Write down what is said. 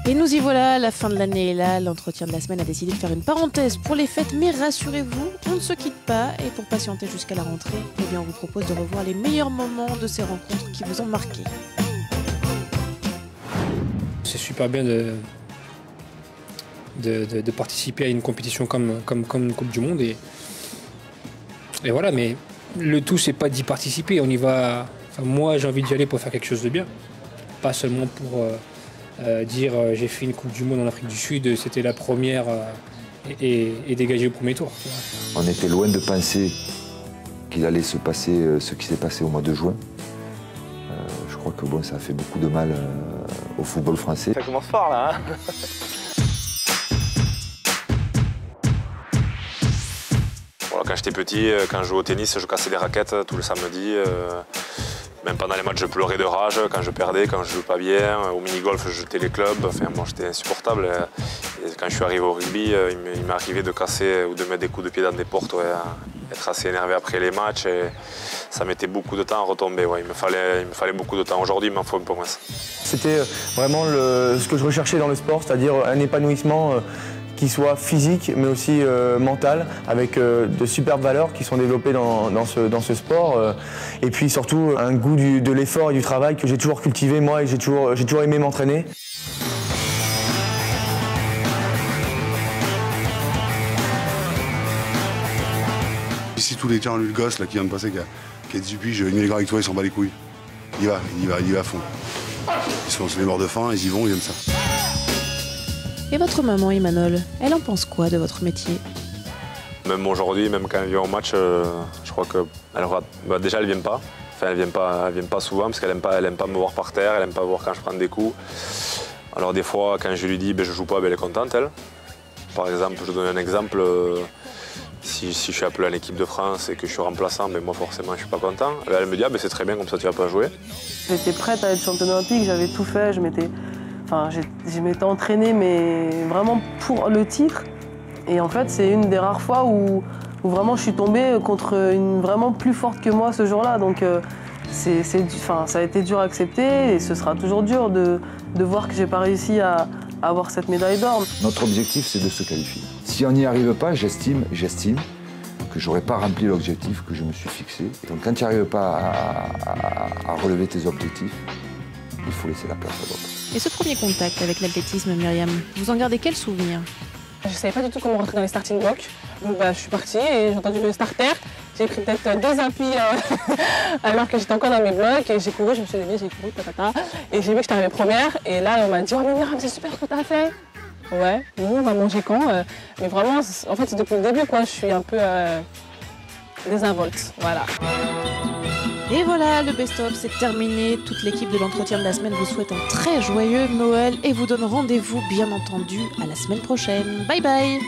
Et nous y voilà, la fin de l'année est là, l'entretien de la semaine a décidé de faire une parenthèse pour les fêtes, mais rassurez-vous, on ne se quitte pas, et pour patienter jusqu'à la rentrée, eh bien on vous propose de revoir les meilleurs moments de ces rencontres qui vous ont marqué. C'est super bien de participer à une compétition comme une Coupe du Monde, et voilà, mais le tout c'est pas d'y participer, on y va, enfin, moi j'ai envie d'y aller pour faire quelque chose de bien, pas seulement pour dire j'ai fait une Coupe du Monde en Afrique du Sud, c'était la première et dégager au premier tour. On était loin de penser qu'il allait se passer ce qui s'est passé au mois de juin. Je crois que bon, ça a fait beaucoup de mal au football français. Ça commence fort là, hein. Voilà, quand j'étais petit, quand je jouais au tennis, je cassais des raquettes tout le samedi. Même pendant les matchs, je pleurais de rage quand je perdais, quand je jouais pas bien. Au mini-golf, je jetais les clubs. Enfin, moi, j'étais insupportable. Et quand je suis arrivé au rugby, il m'est arrivé de casser ou de mettre des coups de pied dans des portes, ouais, être assez énervé après les matchs. Et ça mettait beaucoup de temps à retomber. Ouais. Il me fallait beaucoup de temps. Aujourd'hui, il m'en faut un peu moins. C'était vraiment ce que je recherchais dans le sport, c'est-à-dire un épanouissement qui soit physique mais aussi mental, avec de superbes valeurs qui sont développées dans ce sport. Et puis surtout un goût de l'effort et du travail que j'ai toujours cultivé moi, et j'ai toujours aimé m'entraîner. Ici tous les gens, le gosse là, qui vient de passer, qui a 18 piges, il est avec toi, il s'en bat les couilles. Il y va à fond. Ils sont les morts de faim, ils y vont, ils aiment ça. Et votre maman, Imanol, elle en pense quoi de votre métier? Même aujourd'hui, même quand elle vient au match, je crois que déjà elle vient pas. Enfin, elle vient pas souvent parce qu'elle aime pas me voir par terre, elle aime pas voir quand je prends des coups. Alors des fois, quand je lui dis je joue pas, elle est contente, elle. Par exemple, je donne un exemple. Si je suis appelé à l'équipe de France et que je suis remplaçant, mais moi forcément je suis pas content. Là, elle me dit c'est très bien, comme ça tu vas pas jouer. J'étais prête à être championne olympique, j'avais tout fait, je m'étais entraînée, mais vraiment pour le titre. Et en fait, c'est une des rares fois où vraiment je suis tombée contre une vraiment plus forte que moi ce jour-là. Donc ça a été dur à accepter et ce sera toujours dur de voir que j'ai pas réussi à avoir cette médaille d'or. Notre objectif, c'est de se qualifier. Si on n'y arrive pas, j'estime que je n'aurais pas rempli l'objectif que je me suis fixé. Donc quand tu n'arrives pas à relever tes objectifs, il faut laisser la place à d'autres. Et ce premier contact avec l'athlétisme, Myriam, vous en gardez quel souvenir? Je ne savais pas du tout comment rentrer dans les starting blocks. Donc je suis partie et j'ai entendu le starter. J'ai pris peut-être 2 appuis alors que j'étais encore dans mes blocs et j'ai couru, je me suis levée, j'ai couru, et j'ai vu que j'étais arrivée première. Et là, on m'a dit « Oh mais Myriam, c'est super ce que tu as fait !» Ouais, nous on va manger quand mais vraiment, en fait, c'est depuis le début, quoi. Je suis un peu désinvolte, voilà. Et voilà, le best-of, c'est terminé. Toute l'équipe de l'entretien de la semaine vous souhaite un très joyeux Noël et vous donne rendez-vous, bien entendu, à la semaine prochaine. Bye bye!